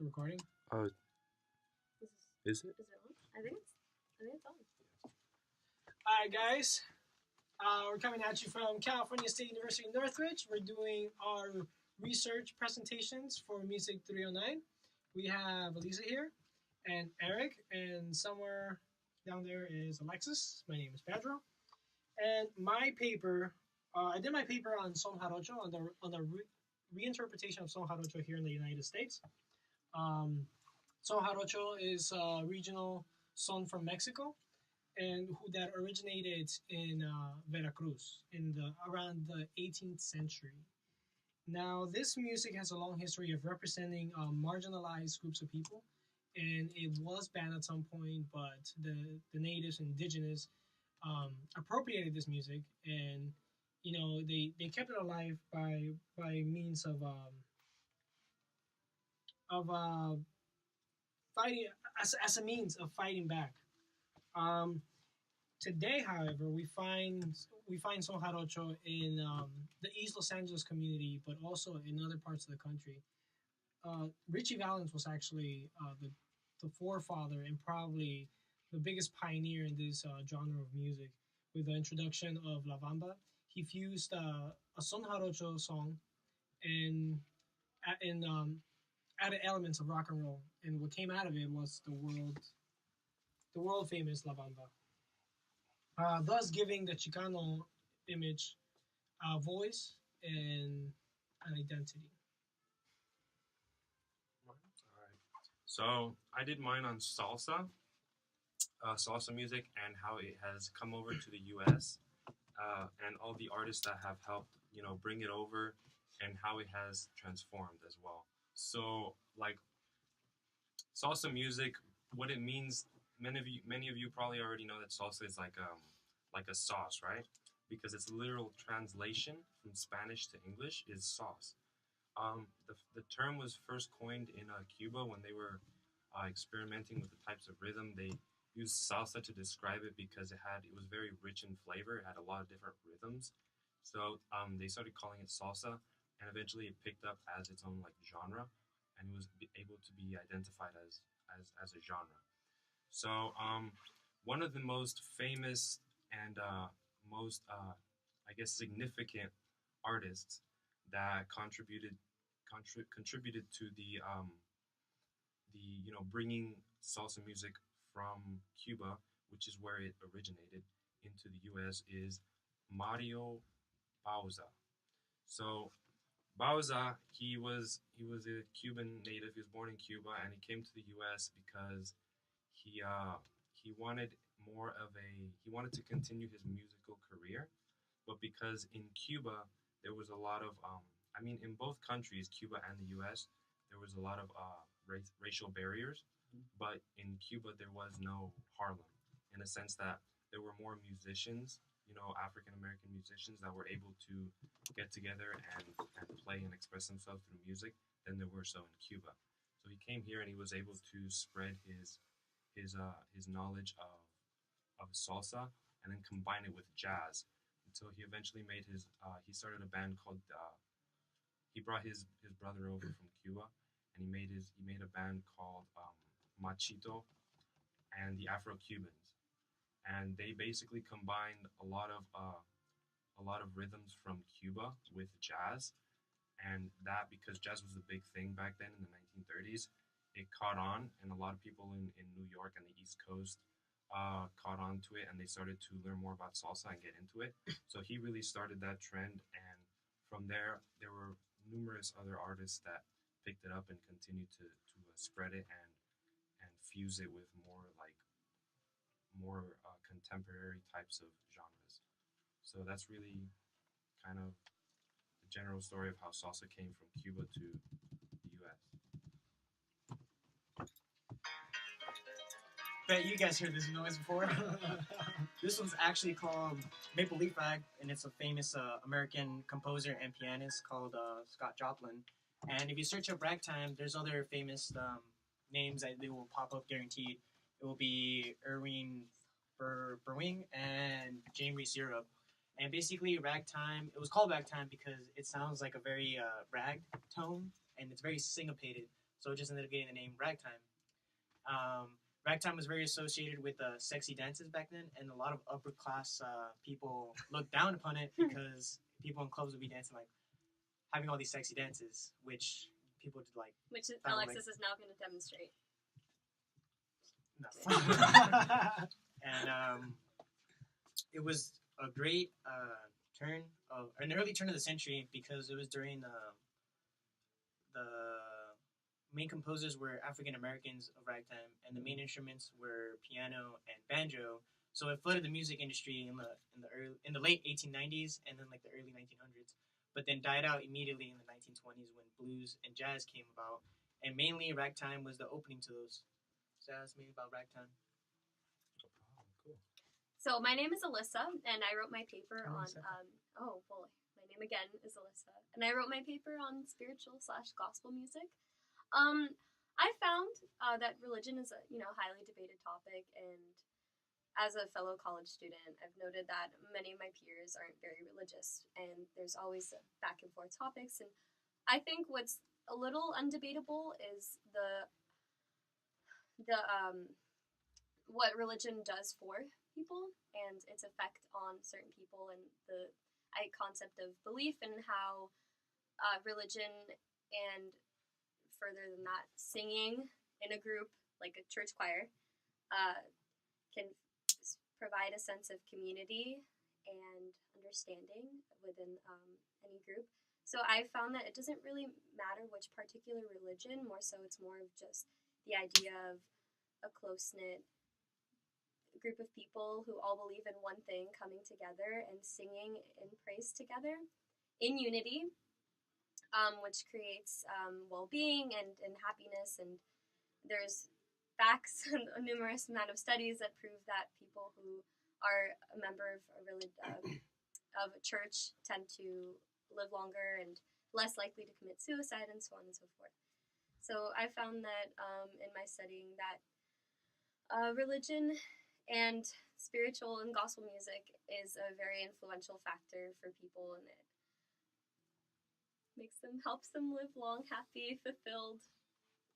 Still recording? Uh, is it? Is it on? I think it's on. Alright, guys. We're coming at you from California State University Northridge. We're doing our research presentations for Music 309. We have Alyssa here and Erick, and somewhere down there is Alexis. My name is Pedro. And my paper, I did my paper on son jarocho, on the reinterpretation of son jarocho here in the United States. Son jarocho is a regional son from Mexico, and who that originated in Veracruz in around the 18th century. Now, this music has a long history of representing marginalized groups of people, and it was banned at some point, but the natives, indigenous, appropriated this music, and they kept it alive by means of fighting as a means of fighting back. Today, however, we find son jarocho in the East Los Angeles community, but also in other parts of the country. Richie Valens was actually the forefather and probably the biggest pioneer in this genre of music. With the introduction of La Bamba, he fused a son jarocho song and added elements of rock and roll, and what came out of it was the world famous La Bamba. Thus giving the Chicano image a voice and an identity. All right. So I did mine on salsa, salsa music, and how it has come over to the U.S. And all the artists that have helped, bring it over, and how it has transformed as well. So, like salsa music, what it means. Many of you probably already know that salsa is like a sauce, right? Because its literal translation from Spanish to English is sauce. The term was first coined in Cuba when they were experimenting with the types of rhythm. They used salsa to describe it because it was very rich in flavor. It had a lot of different rhythms. So they started calling it salsa, and eventually it picked up as its own like genre, and it was able to be identified as a genre. So one of the most famous and most I guess significant artists that contributed to the bringing salsa music from Cuba, which is where it originated, into the U.S. is Mario Bauza. So Bauza, he was a Cuban native. He was born in Cuba, and he came to the U.S. because he wanted he wanted to continue his musical career, but because in Cuba there was a lot of in both countries, Cuba and the U.S., there was a lot of racial barriers, but in Cuba there was no Harlem, in a sense that there were more musicians, African American musicians that were able to get together and play and express themselves through music than there were so in Cuba. So he came here and he was able to spread his knowledge of salsa and then combine it with jazz until he eventually made he started a band called he brought his brother over from Cuba, and he made a band called Machito and the Afro-Cubans, and they basically combined a lot of rhythms from Cuba with jazz, and that, because jazz was a big thing back then in the 1930s, it caught on, and a lot of people in New York and the East Coast caught on to it, and they started to learn more about salsa and get into it. So he really started that trend, and from there were numerous other artists that picked it up and continued to spread it and fuse it with more contemporary types of genres. So that's really kind of the general story of how salsa came from Cuba to the U.S. Bet you guys heard this noise before. This one's actually called Maple Leaf Rag, and it's a famous American composer and pianist called Scott Joplin. And if you search up ragtime, there's other famous names that they will pop up guaranteed. It will be Erwin Berwing and Jane Reese Europe. And basically, ragtime, it was called ragtime because it sounds like a very rag tone, and it's very syncopated. so it just ended up getting the name ragtime. Ragtime was very associated with sexy dances back then, and a lot of upper class people looked down upon it because people in clubs would be dancing like having all these sexy dances, which people did like. Which Sound Alexis is now going to demonstrate. No. And it was a great an early turn of the century because it was during the main composers were African Americans of ragtime, and the main instruments were piano and banjo. So it flooded the music industry in the late 1890s and then like the early 1900s, but then died out immediately in the 1920s when blues and jazz came about, and mainly ragtime was the opening to those. So that's maybe about ragtime. Cool. So my name is Alyssa, and I wrote my paper Come on, on. Sarah. My name again is Alyssa, and I wrote my paper on spiritual/gospel music. I found that religion is a highly debated topic, and as a fellow college student, I've noted that many of my peers aren't very religious, and there's always back and forth topics. And I think what's a little undebatable is the what religion does for people and its effect on certain people, and the concept of belief and how religion and further than that, singing in a group like a church choir can provide a sense of community and understanding within any group. So I found that it doesn't really matter which particular religion, more so it's more of just the idea of a close-knit group of people who all believe in one thing coming together and singing in praise together in unity, which creates well-being and happiness. And there's facts, a numerous amount of studies that prove that people who are a member of a church tend to live longer and less likely to commit suicide, and so on and so forth. So I found that in my studying that religion and spiritual and gospel music is a very influential factor for people, and it helps them live long, happy, fulfilled,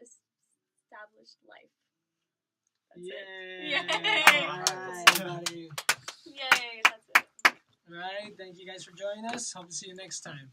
established life. That's Yay! Yay! All right, everybody. it. Yay, that's it. All right, thank you guys for joining us. Hope to see you next time.